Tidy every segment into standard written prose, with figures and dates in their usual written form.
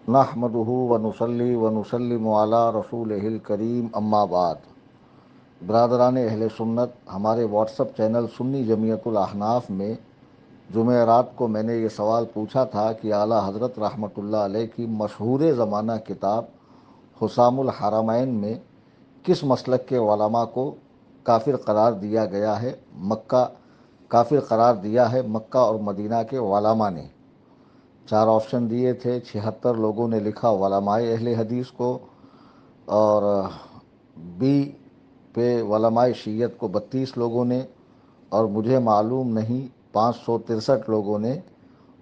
نحمدہ ونصلی ونسلم علی رسولہ الکریم اما بعد۔ برادران اہل سنت، ہمارے واٹس ایپ چینل سنی جمعیت الاحناف میں جمعرات کو میں نے یہ سوال پوچھا تھا کہ اعلیٰ حضرت رحمۃ اللہ علیہ کی مشہور زمانہ کتاب حسام الحرمین میں کس مسلک کے علماء کو کافر قرار دیا گیا ہے؟ کافر قرار دیا ہے مکہ اور مدینہ کے علماء نے۔ 4 آپشن دیے تھے، 76 لوگوں نے لکھا علماء اہل حدیث کو، اور بی پہ علماء شیعت کو 32 لوگوں نے، اور مجھے معلوم نہیں 563 لوگوں نے،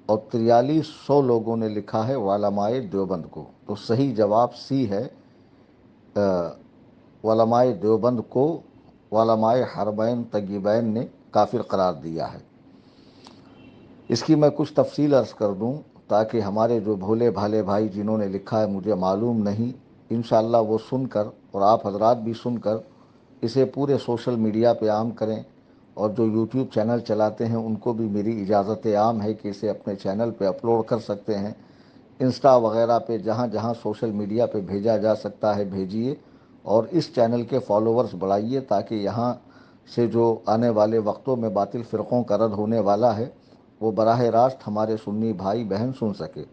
اور 4300 لوگوں نے لکھا ہے علماء دیوبند کو۔ تو صحیح جواب سی ہے، علماء دیوبند کو علماء حرمین طیبین نے کافر قرار دیا ہے۔ اس کی میں کچھ تفصیل عرض کر دوں تاکہ ہمارے جو بھولے بھالے بھائی جنہوں نے لکھا ہے مجھے معلوم نہیں، انشاءاللہ وہ سن کر اور آپ حضرات بھی سن کر اسے پورے سوشل میڈیا پہ عام کریں، اور جو یوٹیوب چینل چلاتے ہیں ان کو بھی میری اجازت عام ہے کہ اسے اپنے چینل پہ اپلوڈ کر سکتے ہیں، انسٹا وغیرہ پہ جہاں جہاں سوشل میڈیا پہ بھیجا جا سکتا ہے بھیجیے، اور اس چینل کے فالوورز بڑھائیے تاکہ یہاں سے جو آنے والے وقتوں میں باطل فرقوں کا رد ہونے والا ہے وہ براہ راست ہمارے سنی بھائی بہن سن سکے۔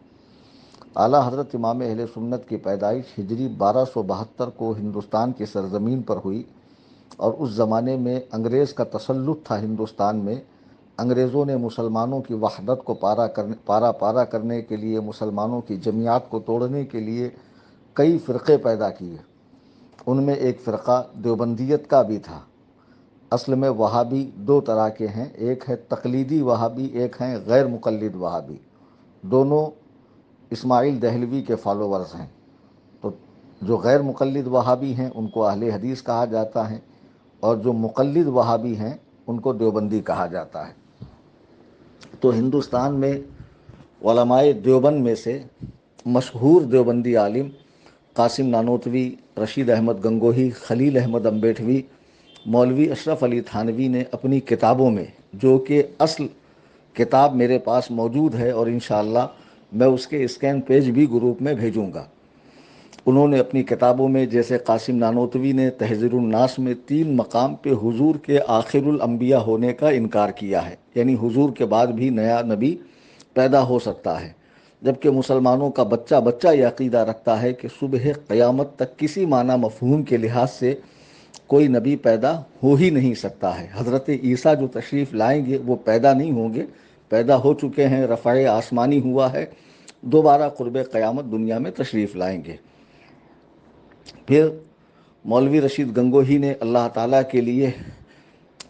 اعلیٰ حضرت امام اہل سنت کی پیدائش ہجری 1272 کو ہندوستان کی سرزمین پر ہوئی، اور اس زمانے میں انگریز کا تسلط تھا ہندوستان میں۔ انگریزوں نے مسلمانوں کی وحدت کو پارا کرنے کے لیے، مسلمانوں کی جمعیات کو توڑنے کے لیے کئی فرقے پیدا کیے۔ ان میں ایک فرقہ دیوبندیت کا بھی تھا۔ اصل میں وہابی 2 طرح کے ہیں، ایک ہے تقلیدی وہابی، ایک ہیں غیر مقلد وہابی۔ دونوں اسماعیل دہلوی کے فالوورز ہیں۔ تو جو غیر مقلد وہابی ہیں ان کو اہل حدیث کہا جاتا ہے، اور جو مقلد وہابی ہیں ان کو دیوبندی کہا جاتا ہے۔ تو ہندوستان میں علماء دیوبند میں سے مشہور دیوبندی عالم قاسم نانوتوی، رشید احمد گنگوہی، خلیل احمد امبیٹھوی، مولوی اشرف علی تھانوی نے اپنی کتابوں میں، جو کہ اصل کتاب میرے پاس موجود ہے اور انشاءاللہ میں اس کے اسکین پیج بھی گروپ میں بھیجوں گا، انہوں نے اپنی کتابوں میں، جیسے قاسم نانوتوی نے تحذیر الناس میں 3 مقام پہ حضور کے آخر الانبیاء ہونے کا انکار کیا ہے، یعنی حضور کے بعد بھی نیا نبی پیدا ہو سکتا ہے، جبکہ مسلمانوں کا بچہ بچہ یہ عقیدہ رکھتا ہے کہ صبح قیامت تک کسی معنی مفہوم کے لحاظ سے کوئی نبی پیدا ہو ہی نہیں سکتا ہے۔ حضرت عیسیٰ جو تشریف لائیں گے وہ پیدا نہیں ہوں گے، پیدا ہو چکے ہیں، رفع آسمانی ہوا ہے، دوبارہ قرب قیامت دنیا میں تشریف لائیں گے۔ پھر مولوی رشید گنگوہی نے اللہ تعالیٰ کے لیے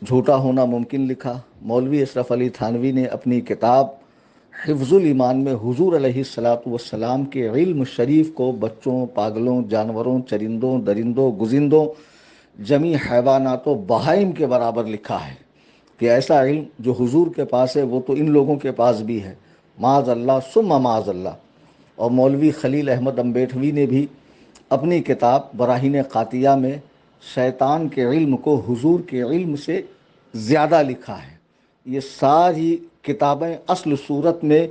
جھوٹا ہونا ممکن لکھا۔ مولوی اشرف علی تھانوی نے اپنی کتاب حفظ الایمان میں حضور علیہ الصلاۃ والسلام کے علم شریف کو بچوں، پاگلوں، جانوروں، چرندوں، درندوں، گزندوں، جمی حیوانات و بہائم کے برابر لکھا ہے کہ ایسا علم جو حضور کے پاس ہے وہ تو ان لوگوں کے پاس بھی ہے، معاذ اللہ ثم معاذ اللہ۔ اور مولوی خلیل احمد امبیٹھوی نے بھی اپنی کتاب براہین قاطیہ میں شیطان کے علم کو حضور کے علم سے زیادہ لکھا ہے۔ یہ ساری کتابیں اصل صورت میں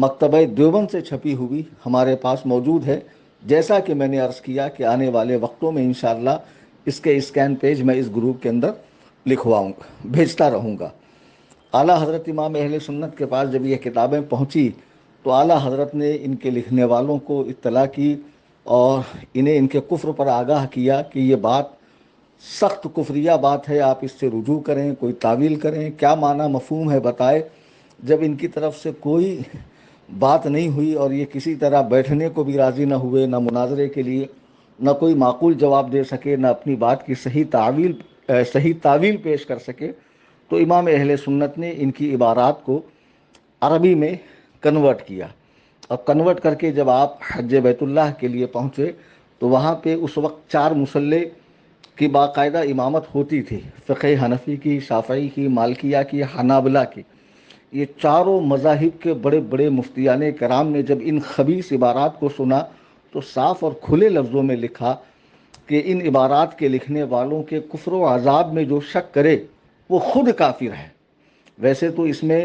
مکتبہ دیوبند سے چھپی ہوئی ہمارے پاس موجود ہے، جیسا کہ میں نے عرض کیا کہ آنے والے وقتوں میں انشاءاللہ اس کے اسکین پیج میں اس گروپ کے اندر لکھواؤں گا، بھیجتا رہوں گا۔ اعلیٰ حضرت امام اہل سنت کے پاس جب یہ کتابیں پہنچی تو اعلیٰ حضرت نے ان کے لکھنے والوں کو اطلاع کی اور انہیں ان کے کفر پر آگاہ کیا کہ یہ بات سخت کفریہ بات ہے، آپ اس سے رجوع کریں، کوئی تعویل کریں، کیا معنی مفہوم ہے بتائے۔ جب ان کی طرف سے کوئی بات نہیں ہوئی اور یہ کسی طرح بیٹھنے کو بھی راضی نہ ہوئے، نہ مناظرے کے لیے، نہ کوئی معقول جواب دے سکے، نہ اپنی بات کی صحیح تعویل پیش کر سکے، تو امام اہل سنت نے ان کی عبارات کو عربی میں کنورٹ کیا، اور کنورٹ کر کے جب آپ حج بیت اللہ کے لیے پہنچے تو وہاں پہ اس وقت 4 مصلے کی باقاعدہ امامت ہوتی تھی، فقہ حنفی کی، شافعی کی، مالکیہ کی، حنابلہ کی۔ یہ چاروں مذاہب کے بڑے بڑے مفتیان کرام نے جب ان خبیث عبارات کو سنا تو صاف اور کھلے لفظوں میں لکھا کہ ان عبارات کے لکھنے والوں کے کفر و عذاب میں جو شک کرے وہ خود کافر ہے۔ ویسے تو اس میں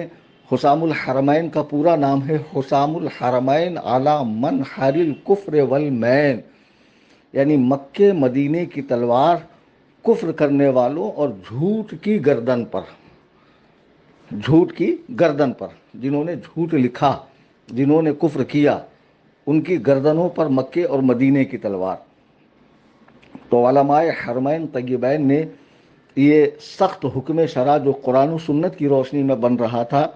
حسام الحرمین کا پورا نام ہے حسام الحرمین علی منحر الکفر والمین، یعنی مکے مدینے کی تلوار کفر کرنے والوں اور جھوٹ کی گردن پر، جھوٹ کی گردن پر، جنہوں نے جھوٹ لکھا، جنہوں نے کفر کیا، ان کی گردنوں پر مکے اور مدینے کی تلوار۔ تو علماء حرمین طیبین نے یہ سخت حکم شرع جو قرآن و سنت کی روشنی میں بن رہا تھا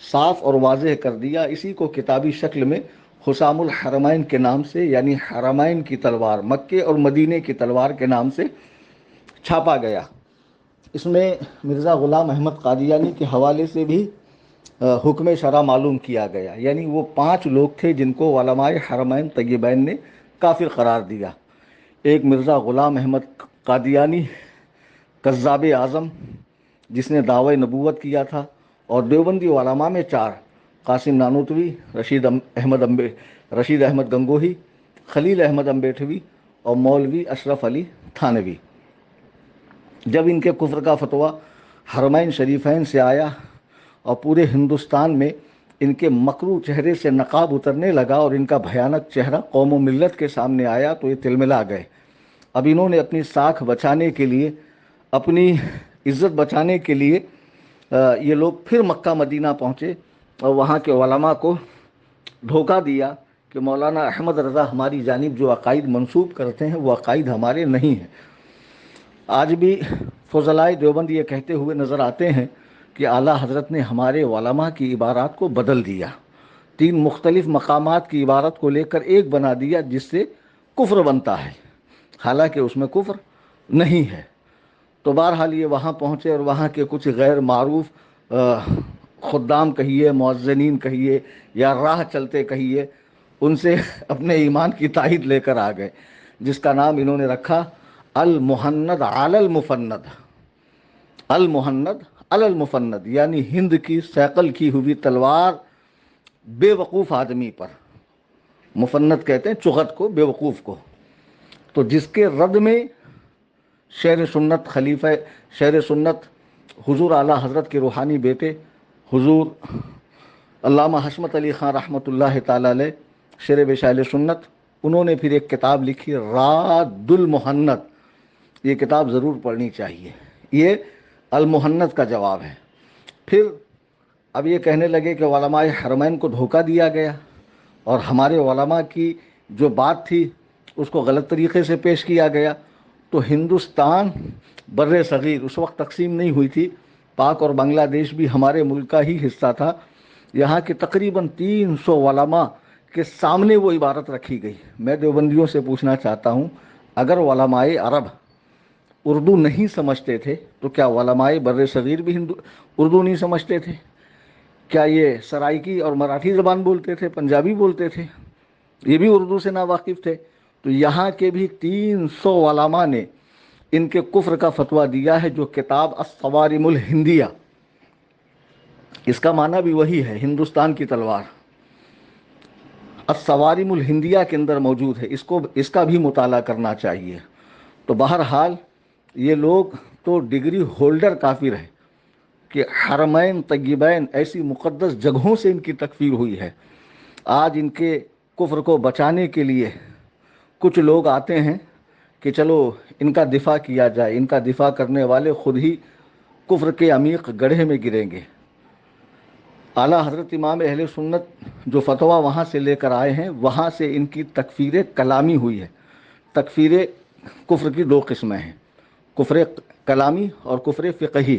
صاف اور واضح کر دیا۔ اسی کو کتابی شکل میں حسام الحرمین کے نام سے، یعنی حرمین کی تلوار، مکے اور مدینے کی تلوار کے نام سے چھاپا گیا۔ اس میں مرزا غلام احمد قادیانی کے حوالے سے بھی حکم شرع معلوم کیا گیا، یعنی وہ 5 لوگ تھے جن کو علماء حرمین طیبین نے کافر قرار دیا۔ ایک مرزا غلام احمد قادیانی کذاب اعظم جس نے دعوی نبوت کیا تھا، اور دیوبندی علماء میں 4، قاسم نانوتوی، رشید احمد گنگوہی، خلیل احمد امبیٹھوی اور مولوی اشرف علی تھانوی۔ جب ان کے کفر کا فتویٰ حرمین شریفین سے آیا اور پورے ہندوستان میں ان کے مکروہ چہرے سے نقاب اترنے لگا اور ان کا بھیانک چہرہ قوم و ملت کے سامنے آیا، تو یہ تلملا گئے۔ اب انہوں نے اپنی ساکھ بچانے کے لیے، اپنی عزت بچانے کے لیے یہ لوگ پھر مکہ مدینہ پہنچے اور وہاں کے علماء کو دھوکہ دیا کہ مولانا احمد رضا ہماری جانب جو عقائد منسوب کرتے ہیں وہ عقائد ہمارے نہیں ہیں۔ آج بھی فضلائے دیوبند یہ کہتے ہوئے نظر آتے ہیں کہ اعلیٰ حضرت نے ہمارے علماء کی عبارات کو بدل دیا، 3 مختلف مقامات کی عبارت کو لے کر ایک بنا دیا جس سے کفر بنتا ہے، حالانکہ اس میں کفر نہیں ہے۔ تو بہرحال یہ وہاں پہنچے اور وہاں کے کچھ غیر معروف خدام کہیے، مؤذنین کہیے یا راہ چلتے کہیے، ان سے اپنے ایمان کی تائید لے کر آ گئے، جس کا نام انہوں نے رکھا المہند علی المفند، المہند علی المفند، یعنی ہند کی صیقل کی ہوئی تلوار بے وقوف آدمی پر۔ مفند کہتے ہیں چغت کو، بے وقوف کو۔ تو جس کے رد میں شیر سنت، خلیفہ شیر سنت حضور اعلیٰ حضرت کے روحانی بیٹے حضور علامہ حشمت علی خان رحمۃ اللہ تعالی علیہ، شیر بشائل سنت، انہوں نے پھر ایک کتاب لکھی راد المہند۔ یہ کتاب ضرور پڑھنی چاہیے، یہ المہند کا جواب ہے۔ پھر اب یہ کہنے لگے کہ علماء حرمین کو دھوکہ دیا گیا اور ہمارے علماء کی جو بات تھی اس کو غلط طریقے سے پیش کیا گیا۔ تو ہندوستان بر صغیر اس وقت تقسیم نہیں ہوئی تھی، پاک اور بنگلہ دیش بھی ہمارے ملک کا ہی حصہ تھا۔ یہاں کے تقریباً 300 علماء کے سامنے وہ عبارت رکھی گئی۔ میں دیوبندیوں سے پوچھنا چاہتا ہوں، اگر علماء عرب اردو نہیں سمجھتے تھے تو کیا علماء بر صغیر بھی اردو نہیں سمجھتے تھے؟ کیا یہ سرائکی اور مراٹھی زبان بولتے تھے، پنجابی بولتے تھے؟ یہ بھی اردو سے ناواقف تھے۔ تو یہاں کے بھی 300 علماء نے ان کے کفر کا فتویٰ دیا ہے، جو کتاب الصوارم الہندیہ، اس کا معنی بھی وہی ہے، ہندوستان کی تلوار، الصوارم الہندیہ کے اندر موجود ہے، اس کا بھی مطالعہ کرنا چاہیے۔ تو بہرحال یہ لوگ تو ڈگری ہولڈر کافر ہیں کہ حرمین طیبین ایسی مقدس جگہوں سے ان کی تکفیر ہوئی ہے۔ آج ان کے کفر کو بچانے کے لیے کچھ لوگ آتے ہیں کہ چلو ان کا دفاع کیا جائے، ان کا دفاع کرنے والے خود ہی کفر کے عمیق گڑھے میں گریں گے۔ اعلیٰ حضرت امام اہل سنت جو فتویٰ وہاں سے لے کر آئے ہیں، وہاں سے ان کی تکفیر کلامی ہوئی ہے۔ تکفیر کفر کی 2 قسمیں ہیں، کفر کلامی اور کفر فقہی۔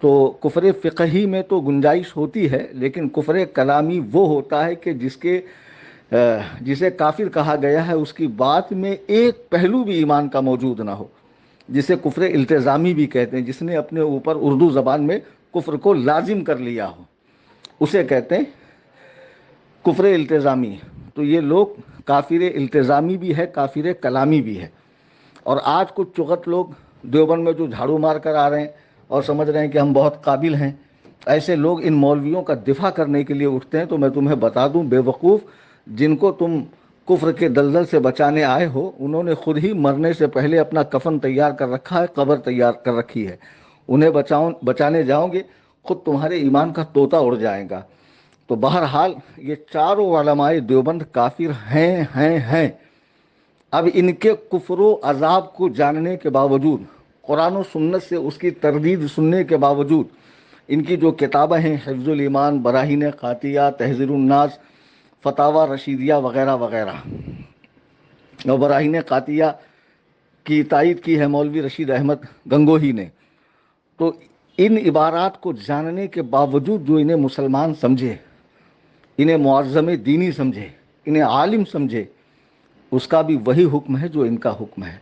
تو کفر فقہی میں تو گنجائش ہوتی ہے، لیکن کفر کلامی وہ ہوتا ہے کہ جسے کافر کہا گیا ہے اس کی بات میں ایک پہلو بھی ایمان کا موجود نہ ہو، جسے کفر التزامی بھی کہتے ہیں، جس نے اپنے اوپر اردو زبان میں کفر کو لازم کر لیا ہو، اسے کہتے ہیں کفر التزامی۔ تو یہ لوگ کافر التزامی بھی ہے، کافر کلامی بھی ہے۔ اور آج کچھ چغت لوگ دیوبند میں جو جھاڑو مار کر آ رہے ہیں اور سمجھ رہے ہیں کہ ہم بہت قابل ہیں، ایسے لوگ ان مولویوں کا دفاع کرنے کے لیے اٹھتے ہیں۔ تو میں تمہیں بتا دوں، بے وقوف، جن کو تم کفر کے دلدل سے بچانے آئے ہو، انہوں نے خود ہی مرنے سے پہلے اپنا کفن تیار کر رکھا ہے، قبر تیار کر رکھی ہے۔ انہیں بچانے جاؤ گے، خود تمہارے ایمان کا طوطا اڑ جائے گا۔ تو بہرحال یہ چاروں علماء دیوبند کافر ہیں۔ اب ان کے کفر و عذاب کو جاننے کے باوجود، قرآن و سنت سے اس کی تردید سننے کے باوجود، ان کی جو کتابیں ہیں حفظ الایمان، براہین قاطعہ، تحذیر الناس، فتاوی رشیدیہ وغیرہ وغیرہ، اور براہین قاطعہ کی تائید کی ہے مولوی رشید احمد گنگوہی نے، تو ان عبارات کو جاننے کے باوجود جو انہیں مسلمان سمجھے، انہیں معظم دینی سمجھے، انہیں عالم سمجھے، اس کا بھی وہی حکم ہے جو ان کا حکم ہے۔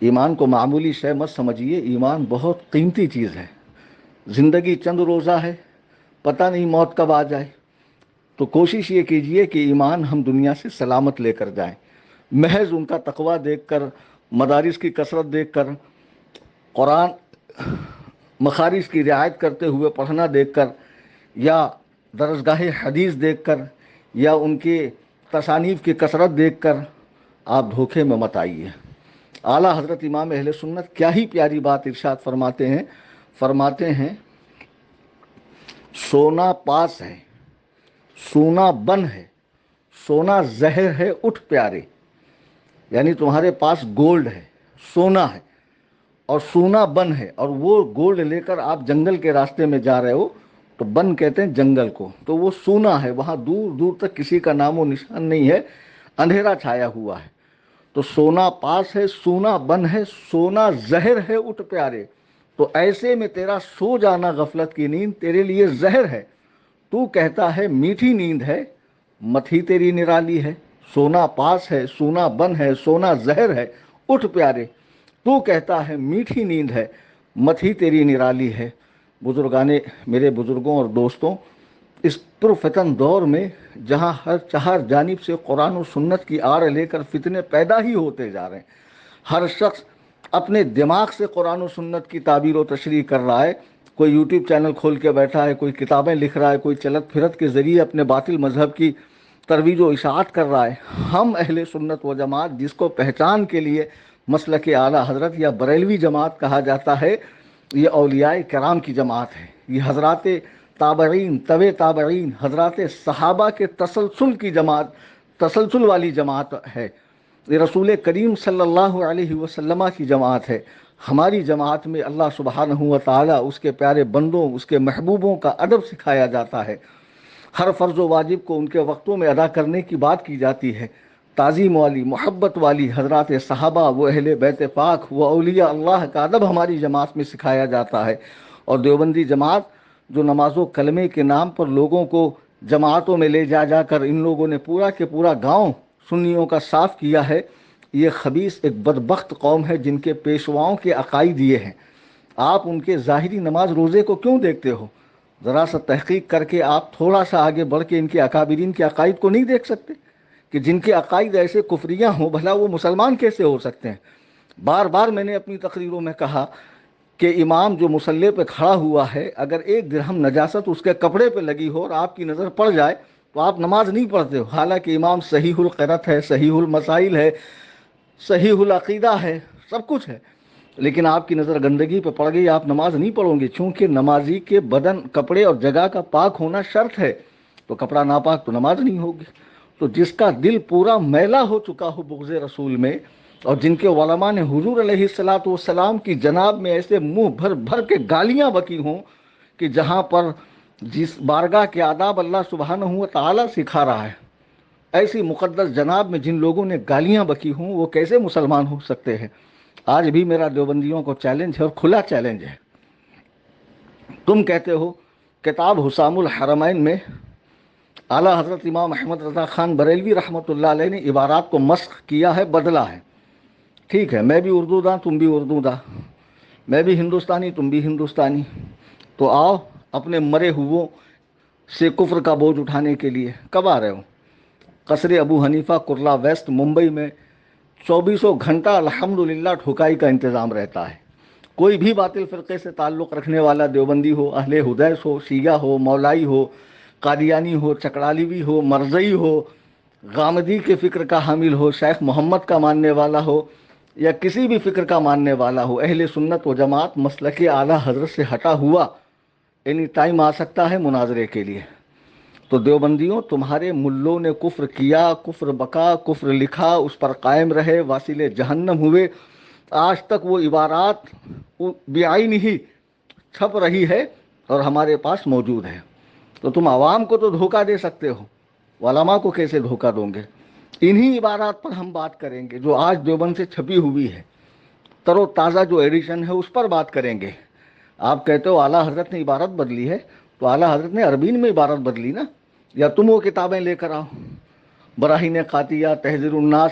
ایمان کو معمولی شے مت سمجھیے، ایمان بہت قیمتی چیز ہے۔ زندگی چند روزہ ہے، پتہ نہیں موت کب آ جائے، تو کوشش یہ کیجئے کہ ایمان ہم دنیا سے سلامت لے کر جائیں۔ محض ان کا تقویٰ دیکھ کر، مدارس کی کثرت دیکھ کر، قرآن مخارج کی رعایت کرتے ہوئے پڑھنا دیکھ کر، یا درسگاہ حدیث دیکھ کر، یا ان کے تصانیف کی کثرت دیکھ کر آپ دھوکے میں مت آئیے۔ اعلیٰ حضرت امام اہل سنت کیا ہی پیاری بات ارشاد فرماتے ہیں سونا پاس ہے، سونا بن ہے، سونا زہر ہے اٹھ پیارے۔ یعنی تمہارے پاس گولڈ ہے، سونا ہے، اور سونا بن ہے، اور وہ گولڈ لے کر آپ جنگل کے راستے میں جا رہے ہو، تو بن کہتے ہیں جنگل کو، تو وہ سونا ہے، وہاں دور دور تک کسی کا نام و نشان نہیں ہے، اندھیرا چھایا ہوا ہے۔ تو سونا پاس ہے، سونا بن ہے، سونا زہر ہے اٹھ پیارے۔ تو ایسے میں تیرا سو جانا غفلت کی نیند تیرے لیے زہر ہے۔ تو کہتا ہے میٹھی نیند ہے، متھی تیری نرالی ہے۔ سونا پاس ہے، سونا بن ہے، سونا زہر ہے اٹھ پیارے۔ تو کہتا ہے میٹھی نیند ہے، متھی تیری نرالی ہے۔ میرے بزرگوں اور دوستوں، اس پرفتن دور میں جہاں ہر چہار جانب سے قرآن و سنت کی آڑ لے کر فتنے پیدا ہی ہوتے جا رہے ہیں، ہر شخص اپنے دماغ سے قرآن و سنت کی تعبیر و تشریح کر رہا ہے، کوئی یوٹیوب چینل کھول کے بیٹھا ہے، کوئی کتابیں لکھ رہا ہے، کوئی چلت پھرت کے ذریعے اپنے باطل مذہب کی ترویج و اشاعت کر رہا ہے۔ ہم اہل سنت و جماعت، جس کو پہچان کے لیے مسلک اعلیٰ حضرت یا بریلوی جماعت کہا جاتا ہے، یہ اولیاء کرام کی جماعت ہے، یہ حضرات تابعین، طبع تابعین، حضرات صحابہ کے تسلسل کی جماعت، تسلسل والی جماعت ہے، یہ رسول کریم صلی اللہ علیہ وسلم کی جماعت ہے۔ ہماری جماعت میں اللہ سبحانہ و تعالیٰ، اس کے پیارے بندوں، اس کے محبوبوں کا ادب سکھایا جاتا ہے، ہر فرض و واجب کو ان کے وقتوں میں ادا کرنے کی بات کی جاتی ہے، تعظیم والی، محبت والی حضرات صحابہ، وہ اہل بیت پاک، وہ اولیاء اللہ کا ادب ہماری جماعت میں سکھایا جاتا ہے۔ اور دیوبندی جماعت جو نماز و کلمے کے نام پر لوگوں کو جماعتوں میں لے جا کر ان لوگوں نے پورا کے پورا گاؤں سنیوں کا صاف کیا ہے، یہ خبیث ایک بدبخت قوم ہے جن کے پیشواؤں کے عقائد یہ ہیں۔ آپ ان کے ظاہری نماز روزے کو کیوں دیکھتے ہو؟ ذرا سا تحقیق کر کے آپ تھوڑا سا آگے بڑھ کے ان کے اکابرین کے عقائد کو نہیں دیکھ سکتے کہ جن کے عقائد ایسے کفریہ ہوں، بھلا وہ مسلمان کیسے ہو سکتے ہیں؟ بار بار میں نے اپنی تقریروں میں کہا کہ امام جو مصلی پہ کھڑا ہوا ہے، اگر ایک درہم نجاست اس کے کپڑے پہ لگی ہو اور آپ کی نظر پڑ جائے تو آپ نماز نہیں پڑھتے ہو، حالانکہ امام صحیح القرأت ہے، صحیح المسائل ہے، صحیح العقیدہ ہے، سب کچھ ہے، لیکن آپ کی نظر گندگی پہ پڑ گئی، آپ نماز نہیں پڑھو گے، چونکہ نمازی کے بدن، کپڑے اور جگہ کا پاک ہونا شرط ہے، تو کپڑا ناپاک تو نماز نہیں ہوگی۔ تو جس کا دل پورا میلا ہو چکا ہو بغض رسول میں، اور جن کے علماء نے حضور علیہ الصلاۃ والسلام کی جناب میں ایسے منہ بھر بھر کے گالیاں بکی ہوں کہ جہاں پر جس بارگاہ کے آداب اللہ سبحانہ و تعالیٰ سکھا رہا ہے، ایسی مقدس جناب میں جن لوگوں نے گالیاں بکی ہوں، وہ کیسے مسلمان ہو سکتے ہیں؟ آج بھی میرا دیوبندیوں کو چیلنج ہے، اور کھلا چیلنج ہے۔ تم کہتے ہو کتاب حسام الحرمین میں اعلیٰ حضرت امام احمد رضا خان بریلوی رحمۃ اللہ علیہ نے عبارات کو مسخ کیا ہے، بدلا ہے۔ ٹھیک ہے، میں بھی اردو داں، تم بھی اردو داں، میں بھی ہندوستانی، تم بھی ہندوستانی، تو آؤ اپنے مرے ہوئوں سے کفر کا بوجھ اٹھانے کے لیے کب آ رہے ہو؟ قصر ابو حنیفہ، کرلا ویسٹ، ممبئی میں 24 گھنٹہ الحمدللہ ٹھکائی کا انتظام رہتا ہے۔ کوئی بھی باطل فرقے سے تعلق رکھنے والا، دیوبندی ہو، اہل حدیث ہو، شیعہ ہو، مولائی ہو، قادیانی ہو، چکڑالوی ہو، مرزئی ہو، غامدی کے فکر کا حامل ہو، شیخ محمد کا ماننے والا ہو، یا کسی بھی فکر کا ماننے والا ہو، اہل سنت و جماعت مسلک اعلیٰ حضرت سے ہٹا ہوا اینی ٹائم آ سکتا ہے مناظرے کے لیے. تو دیوبندیوں، تمہارے ملوں نے کفر کیا، کفر بکا، کفر لکھا، اس پر قائم رہے، واصل جہنم ہوئے. آج تک وہ عبارات بعین ہی چھپ رہی ہے اور ہمارے پاس موجود ہے. تو تم عوام کو تو دھوکہ دے سکتے ہو، علماء کو کیسے دھوکہ دو گے؟ انہی عبارات پر ہم بات کریں گے جو آج دیوبند سے چھپی ہوئی ہے، تر و تازہ جو ایڈیشن ہے اس پر بات کریں گے. آپ کہتے ہو اعلیٰ حضرت نے عبارت بدلی ہے، تو اعلیٰ حضرت نے عربین میں عبارت بدلی نا. یا تم وہ کتابیں لے کر آؤ، براہین قاطیہ، تحذیر الناس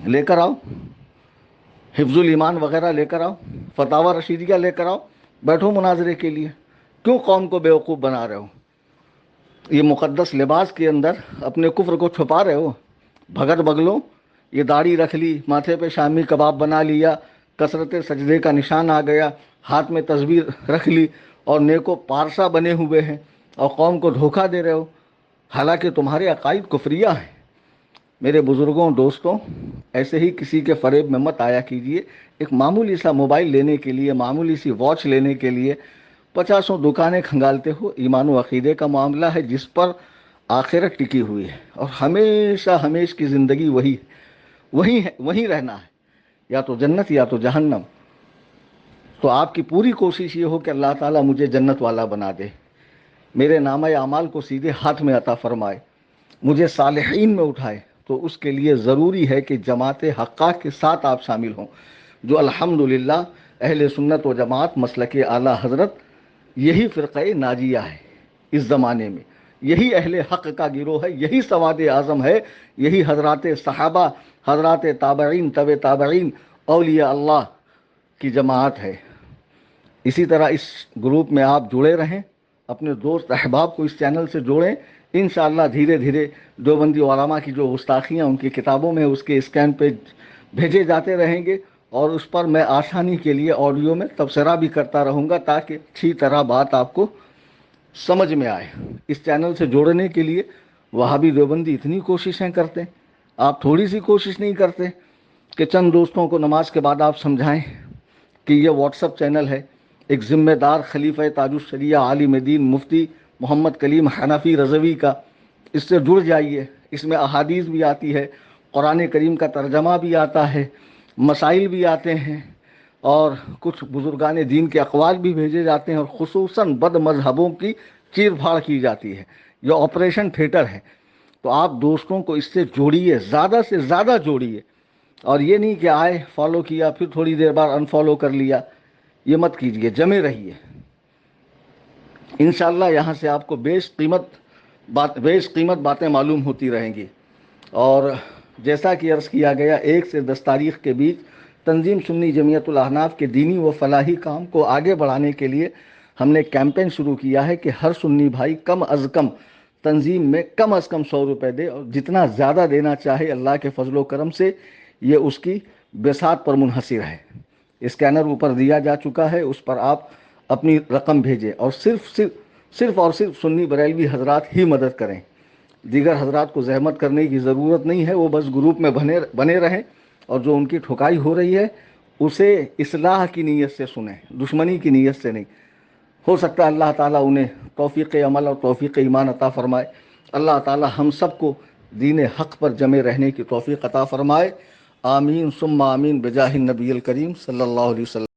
لے کر آؤ، حفظ الایمان وغیرہ لے کر آؤ، فتاوی رشیدیہ لے کر آؤ، بیٹھو مناظرے کے لیے. کیوں قوم کو بیوقوف بنا رہے ہو؟ یہ مقدس لباس کے اندر اپنے کفر کو چھپا رہے ہو. بھگت بگلوں، یہ داڑھی رکھ لی، ماتھے پہ شامی کباب بنا لیا، کثرت سجدے کا نشان آ گیا، ہاتھ میں تسبیح رکھ لی اور نیکو پارسا بنے ہوئے ہیں اور قوم کو دھوکہ دے رہے ہو، حالانکہ تمہارے عقائد کفریہ ہیں. میرے بزرگوں، دوستوں، ایسے ہی کسی کے فریب میں مت آیا کیجیے. ایک معمولی سا موبائل لینے کے لیے، معمولی سی واچ لینے کے لیے 50 دکانیں کھنگالتے ہو. ایمان و عقیدے کا معاملہ ہے جس پر آخرت ٹکی ہوئی ہے، اور ہمیشہ ہمیشہ کی زندگی وہی رہنا ہے، یا تو جنت یا تو جہنم. تو آپ کی پوری کوشش یہ ہو کہ اللہ تعالیٰ مجھے جنت والا بنا دے، میرے نامہ اعمال کو سیدھے ہاتھ میں عطا فرمائے، مجھے صالحین میں اٹھائے. تو اس کے لیے ضروری ہے کہ جماعت حقہ کے ساتھ آپ شامل ہوں، جو الحمدللہ اہل سنت و جماعت مسلک اعلیٰ حضرت یہی فرقہ ناجیہ ہے. اس زمانے میں یہی اہل حق کا گروہ ہے، یہی سواد اعظم ہے، یہی حضرات صحابہ، حضرات تابعین، طب تابعین، اولیاء اللہ کی جماعت ہے. اسی طرح اس گروپ میں آپ جڑے رہیں، اپنے دوست احباب کو اس چینل سے جوڑیں. انشاءاللہ دھیرے دھیرے دیوبندی علماء کی جو گستاخیاں ان کی کتابوں میں اس کے اسکین پہ بھیجے جاتے رہیں گے، اور اس پر میں آسانی کے لیے آڈیو میں تبصرہ بھی کرتا رہوں گا تاکہ اچھی طرح بات آپ کو سمجھ میں آئے. اس چینل سے جوڑنے کے لیے وہابی دیوبندی اتنی کوششیں کرتے ہیں، آپ تھوڑی سی کوشش نہیں کرتے کہ چند دوستوں کو نماز کے بعد آپ سمجھائیں کہ یہ واٹس اپ چینل ہے، ایک ذمہ دار خلیفہ تاج الشریعہ عالم دین مفتی محمد کلیم حنفی رضوی کا، اس سے جڑ جائیے. اس میں احادیث بھی آتی ہے، قرآن کریم کا ترجمہ بھی آتا ہے، مسائل بھی آتے ہیں، اور کچھ بزرگان دین کے اقوال بھی بھیجے جاتے ہیں، اور خصوصاً بد مذہبوں کی چیر پھاڑ کی جاتی ہے. یہ آپریشن تھیٹر ہے. تو آپ دوستوں کو اس سے جوڑیے، زیادہ سے زیادہ جوڑیے، اور یہ نہیں کہ آئے فالو کیا پھر تھوڑی دیر بعد انفالو کر لیا. یہ مت کیجیے، جمے رہیے. انشاءاللہ یہاں سے آپ کو بیش قیمت باتیں معلوم ہوتی رہیں گی. اور جیسا کہ عرض کیا گیا، 1 سے 10 تاریخ کے بیچ تنظیم سنی جمعیت الاحناف کے دینی و فلاحی کام کو آگے بڑھانے کے لیے ہم نے کیمپین شروع کیا ہے کہ ہر سنی بھائی کم از کم تنظیم میں کم از کم 100 روپے دے، اور جتنا زیادہ دینا چاہے اللہ کے فضل و کرم سے یہ اس کی بساط پر منحصر ہے. اسکینر اوپر دیا جا چکا ہے، اس پر آپ اپنی رقم بھیجیں، اور صرف اور صرف سنی بریلوی حضرات ہی مدد کریں. دیگر حضرات کو زحمت کرنے کی ضرورت نہیں ہے، وہ بس گروپ میں بنے رہیں، اور جو ان کی ٹھکائی ہو رہی ہے اسے اصلاح کی نیت سے سنیں، دشمنی کی نیت سے نہیں. ہو سکتا ہے اللہ تعالیٰ انہیں توفیق عمل اور توفیق ایمان عطا فرمائے. اللہ تعالیٰ ہم سب کو دین حق پر جمے رہنے کی توفیق عطا فرمائے. آمین ثم آمین بجاہ النبی الکریم صلی اللہ علیہ وسلم.